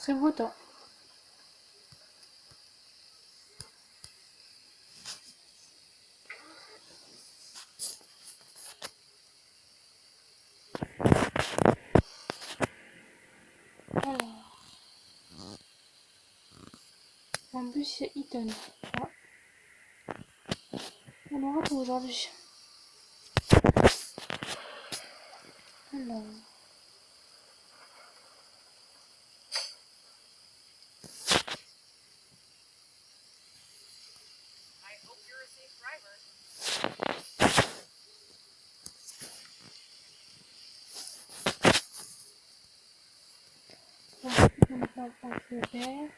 Très beau temps. Alors, en plus, il y a Eaton. Ah. On aura tout aujourd'hui. Alors. On va faire un feu vert.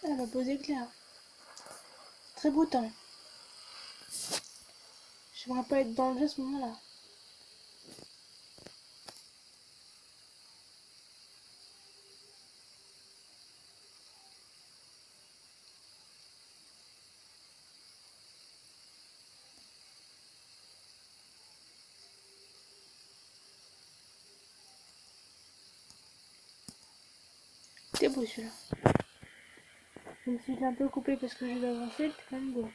Elle va poser clair. Très beau temps. J'aimerais pas être dans le jeu à ce moment-là. C'est beau celui-là. Même si je l'ai un peu coupé parce que je l'ai avancé, c'est quand même beau.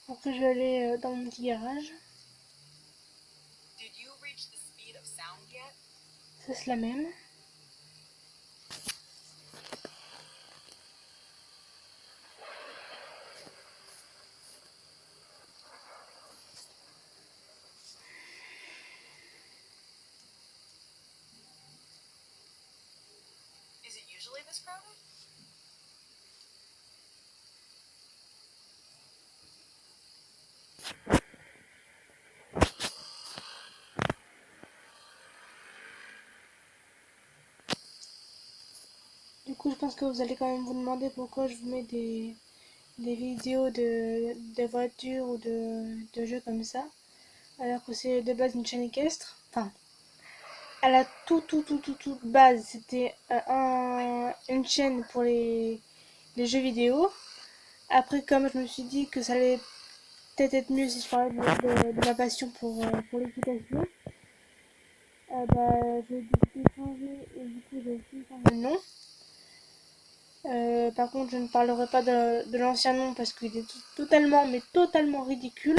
Après, je vais aller dans mon petit garage. Ça, c'est la même. Du coup, je pense que vous allez quand même vous demander pourquoi je vous mets des vidéos de voitures ou de jeux comme ça. Alors que c'est de base une chaîne équestre. Enfin, à la toute base, c'était une chaîne pour les jeux vidéo. Après, comme je me suis dit que ça allait peut-être être mieux si je parlais de ma passion pour l'équitation, bah, j'ai décidé de changer et du coup, j'ai aussi changé le nom. Par contre, je ne parlerai pas de l'ancien nom parce qu'il est totalement, mais totalement ridicule.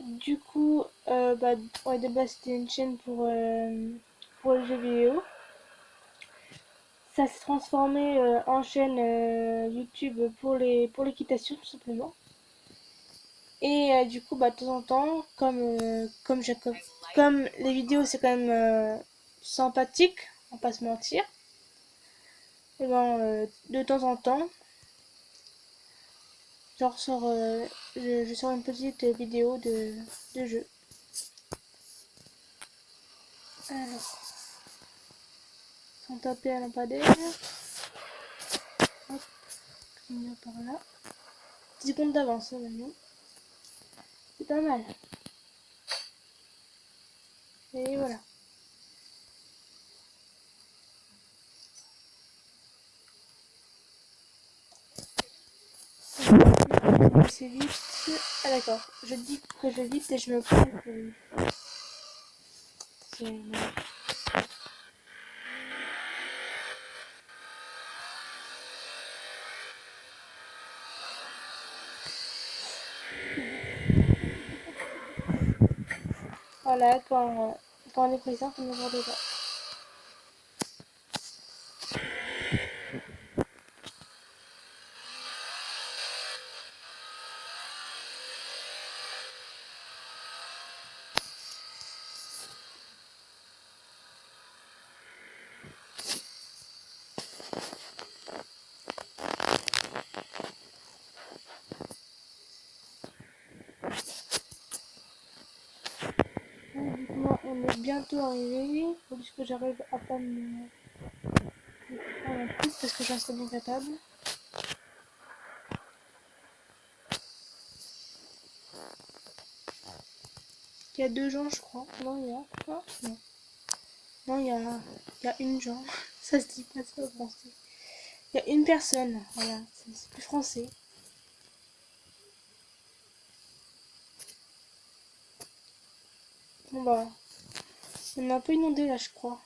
Du coup, bah, ouais, de base, c'était une chaîne pour les jeux vidéo. Ça s'est transformé en chaîne YouTube pour l'équitation, tout simplement. Et du coup, bah, de temps en temps, comme les vidéos, c'est quand même sympathique, on va pas se mentir. Et ben, de temps en temps, genre je sors une petite vidéo de jeu. Alors, sans taper un lampadaire. Hop, clignon par là. 10 secondes d'avance, hein, maintenant. C'est pas mal. Et voilà. C'est vite. Ah d'accord. Je dis que je vite et je me prends pour vite. Voilà, quand on est présent, on ne voit pas. Logiquement, on est bientôt arrivé. Faut juste que j'arrive à pas me prendre un truc parce que je reste bien capable. Il y a 2 gens, je crois. Non, il y a. Ah, non. Non, il y a une gens. Ça se dit pas ça au français. Il y a une personne. Voilà, c'est plus français. Bon bah, on est un peu inondé là, je crois.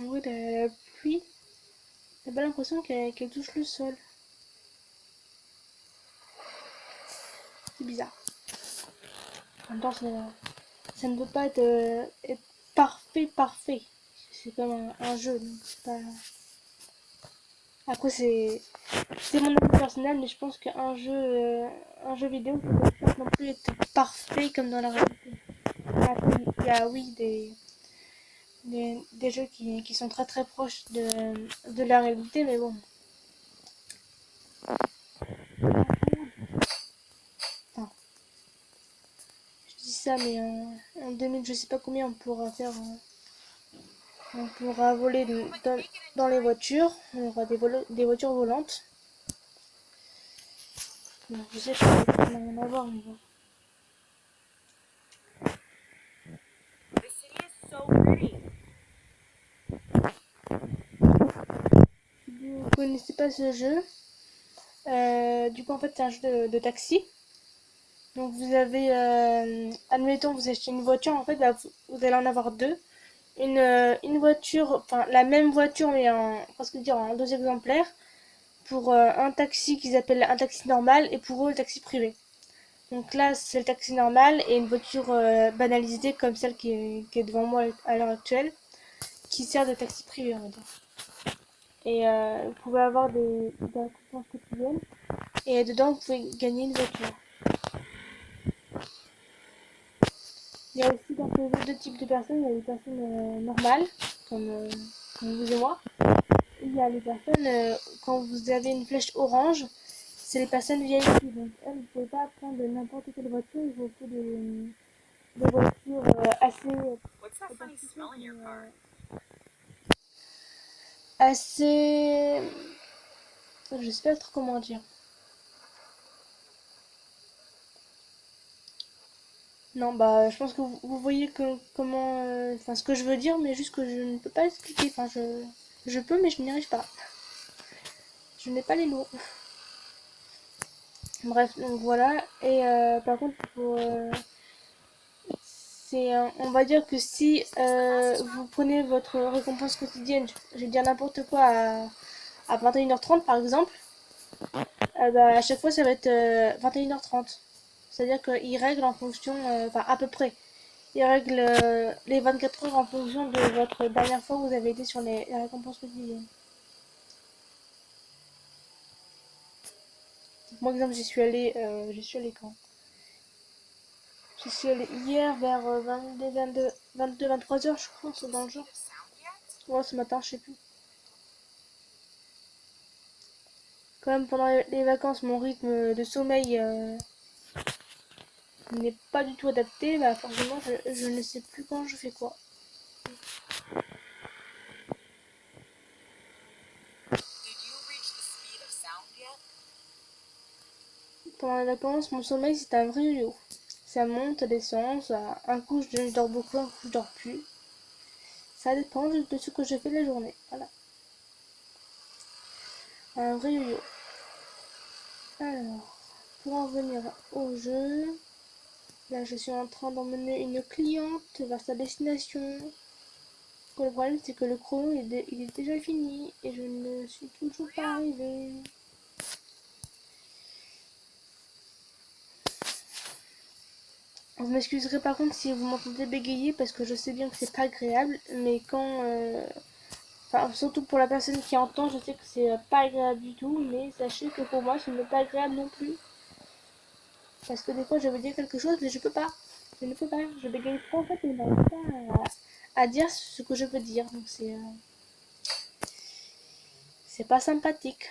En vrai, la pluie, j'ai pas l'impression qu'elle touche le sol. C'est bizarre. En même temps, ça ne peut pas être parfait, parfait. C'est comme un jeu, donc c'est pas... Après, c'est mon avis personnel, mais je pense un jeu vidéo ne peut pas non plus être parfait comme dans la réalité. Après, il y a, oui, des jeux qui sont très très proches de la réalité, mais bon. Enfin, je dis ça, mais en 2000, je sais pas combien on pourra faire. On pourra voler dans les voitures. On aura des voitures volantes. Bon, je sais que ça n'a rien à voir, mais bon. Vous connaissez pas ce jeu? Du coup, en fait, c'est un jeu de taxi. Donc, vous avez, admettons, vous achetez une voiture, en fait, bah, vous allez en avoir deux. Une voiture, enfin, la même voiture, mais presque dire en 2 exemplaires, pour un taxi qu'ils appellent un taxi normal, et pour eux, le taxi privé. Donc là, c'est le taxi normal et une voiture banalisée comme celle qui est devant moi à l'heure actuelle, qui sert de taxi privé, on va dire. Et vous pouvez avoir des récompenses quotidiennes. Et dedans, vous pouvez gagner une voiture. Il y a aussi dans ce jeu deux types de personnes. Il y a les personnes normales, comme vous et moi. Et il y a les personnes, quand vous avez une flèche orange, c'est les personnes VIP. Donc elles, vous ne pouvez pas prendre n'importe quelle voiture. Il faut que des voitures assez... Je sais pas trop comment dire. Non, bah, je pense que vous voyez comment... Enfin, ce que je veux dire, mais juste que je ne peux pas expliquer. Enfin, je peux, mais je n'y arrive pas. Je n'ai pas les mots. Bref, donc voilà. Et par contre, on va dire que si vous prenez votre récompense quotidienne, je vais dire n'importe quoi, à 21h30 par exemple, bah, à chaque fois ça va être 21h30. C'est-à-dire qu'il règle en fonction, enfin à peu près, il règle les 24 heures en fonction de votre dernière fois où vous avez été sur les récompenses quotidiennes. Donc, moi, exemple, j'y suis allée quand? J'y suis allée hier vers 23h, je crois, c'est dans le genre. Ouais, ce matin, je sais plus. Quand même, pendant les vacances, mon rythme de sommeil n'est pas du tout adapté, bah forcément, je ne sais plus quand je fais quoi. Pendant les vacances, mon sommeil, c'est un vrai yo-yo. Ça monte, ça descend, un coup je dors beaucoup, un coup je dors plus. Ça dépend de ce que je fais la journée. Voilà. Un vrai yo-yo. Alors, pour en venir au jeu, là je suis en train d'emmener une cliente vers sa destination. Le problème c'est que le chrono il est déjà fini et je ne suis toujours pas arrivée. Vous m'excuserez par contre si vous m'entendez bégayer parce que je sais bien que c'est pas agréable, mais quand... Enfin, surtout pour la personne qui entend, je sais que c'est pas agréable du tout, mais sachez que pour moi ce n'est pas agréable non plus. Parce que des fois je veux dire quelque chose mais je peux pas. Je ne peux pas. Je bégaye trop en fait et je n'arrive pas à dire ce que je veux dire. Donc c'est pas sympathique.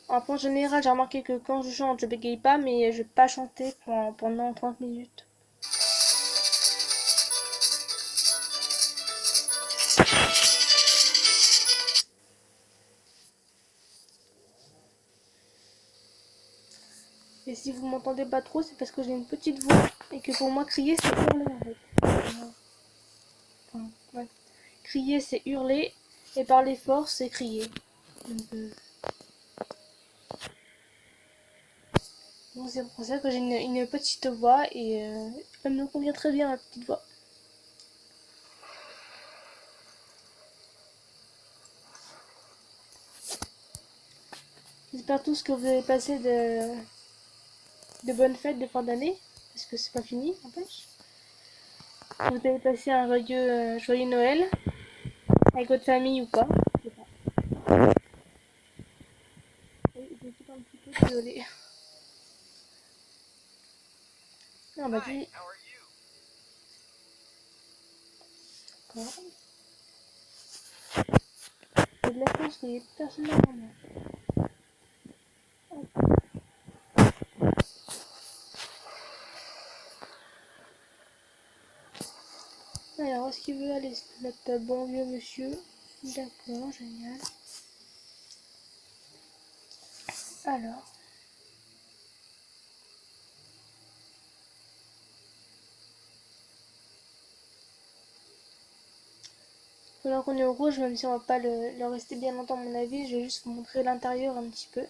Après, en général, j'ai remarqué que quand je chante, je bégaye pas, mais je vais pas chanter pendant 30 minutes. Et si vous m'entendez pas trop, c'est parce que j'ai une petite voix et que pour moi, crier, c'est hurler en fait. Enfin, ouais. Crier, c'est hurler et parler fort, c'est crier. Donc, bon, c'est pour ça que j'ai une petite voix et elle me convient très bien, ma petite voix. J'espère tous que vous avez passé de bonnes fêtes de fin d'année, parce que c'est pas fini, n'empêche. Vous avez passé un joyeux Noël avec votre famille ou pas. Je sais pas. Oui, je suis un petit peu désolée. Ah bah dis. D'accord. J'ai de la chance qu'il y ait personne avant moi. Alors, est-ce qu'il veut aller, notre bon vieux monsieur? D'accord, génial. Alors, pendant qu'on est au rouge, même si on va pas le rester bien longtemps à mon avis, je vais juste vous montrer l'intérieur un petit peu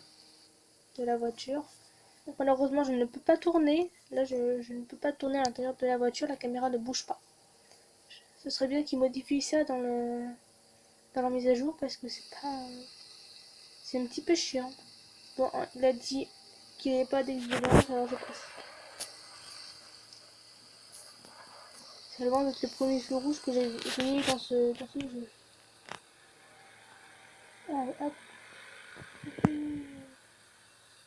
de la voiture. Donc, malheureusement, je ne peux pas tourner. Là, je ne peux pas tourner à l'intérieur de la voiture, la caméra ne bouge pas. Ce serait bien qu'ils modifient ça dans la mise à jour parce que c'est pas... C'est un petit peu chiant. Bon, il a dit qu'il n'y avait pas d'exigence, alors je passe. C'est loin d'être le premier feu rouge que j'ai mis dans ce jeu. Allez, hop.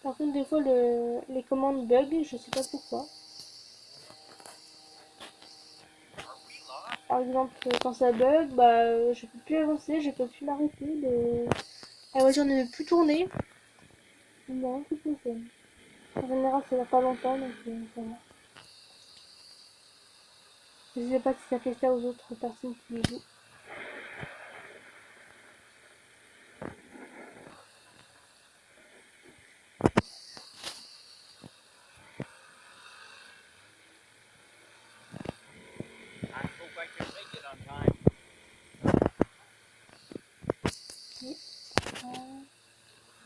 Par contre, des fois, les commandes bug, je sais pas pourquoi. Par exemple, quand ça bug, bah, je peux plus avancer, je peux plus m'arrêter. La voiture ne veut plus tourner. Il n'y a rien qui fonctionne. En général, ça va pas longtemps, donc ça va. Je sais pas si ça fait ça aux autres personnes qui jouent.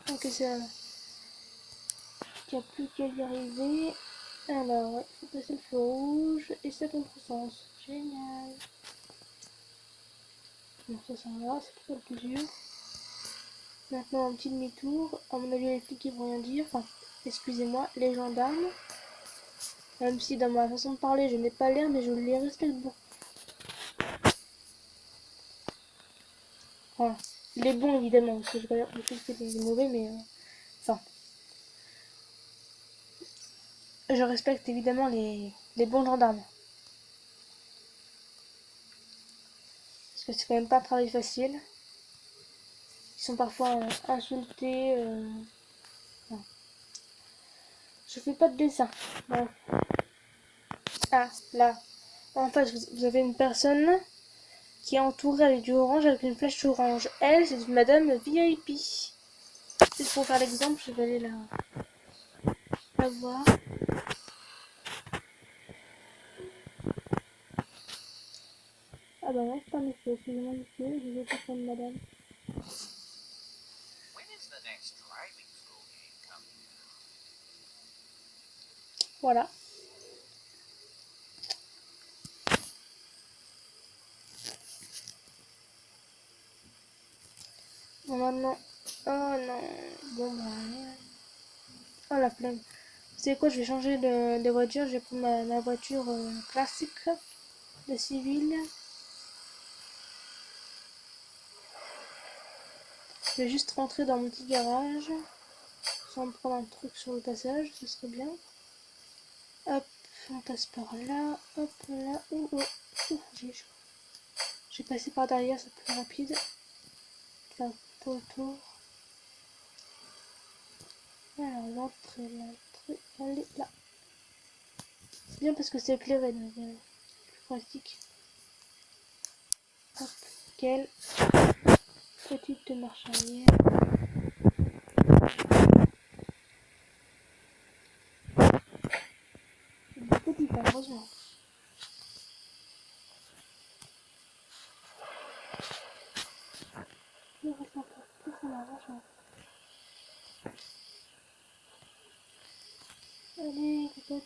Donc ça, il n'y a plus qu'à y arriver. Alors, ouais, il faut passer le feu rouge et ça contresens. Génial. Bon, ça va, c'est pas le plus dur. Maintenant, un petit demi-tour. À mon avis, les flics ils vont rien dire. Enfin, excusez-moi, les gendarmes. Même si dans ma façon de parler, je n'ai pas l'air, mais je les respecte beaucoup. Enfin, les bons évidemment, parce que je regarde les mauvais, mais enfin, je respecte évidemment les bons gendarmes. Parce que c'est quand même pas un travail facile. Ils sont parfois insultés. Enfin, je fais pas de dessin. Bref. Ah, là. En fait, vous avez une personne qui est entourée avec du orange, avec une flèche orange. Elle, c'est une madame VIP. Juste pour faire l'exemple, je vais aller la voir. Ah bah non, c'est pas monsieur, excusez-moi monsieur, je vais pas prendre madame. Voilà. Bon maintenant... Oh non. Bon bah... Oh la flemme. Vous savez quoi, je vais changer de voiture, je vais prendre ma voiture classique de civil. Je vais juste rentrer dans mon petit garage, sans me prendre un truc sur le passage, ce serait bien. Hop, on passe par là, hop là, oh oh, oh j'ai passé par derrière, c'est plus rapide. Faire tout autour. Alors l'entrée, elle est là. C'est bien parce que c'est éclairé, donc plus pratique. Hop, nickel. Petite marche arrière. C'est petit, malheureusement. Plus reste un peu, plus on avance. Allez, cocotte.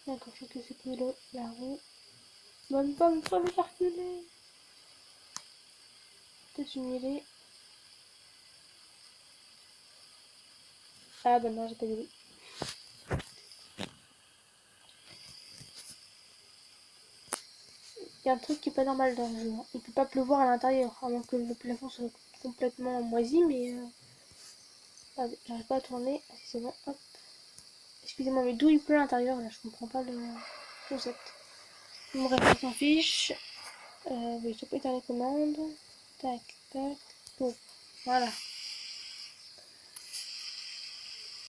D'accord, je sais que c'est plus la roue. Bonne pomme, faut me faire reculer. Peut-être une mêlée. Ah bah non, j'ai pas d'idée. Il y a un truc qui est pas normal dans le jeu. Il peut pas pleuvoir à l'intérieur, à moins que le plafond soit complètement moisi, mais attendez, j'arrive pas à tourner. Ah, si c'est bon, hop. Excusez-moi, mais d'où il pleut à l'intérieur là? Je comprends pas le concept. Bref, on s'en fiche. Oui, je peux éteindre les commandes. Tac, tac, bon. Voilà.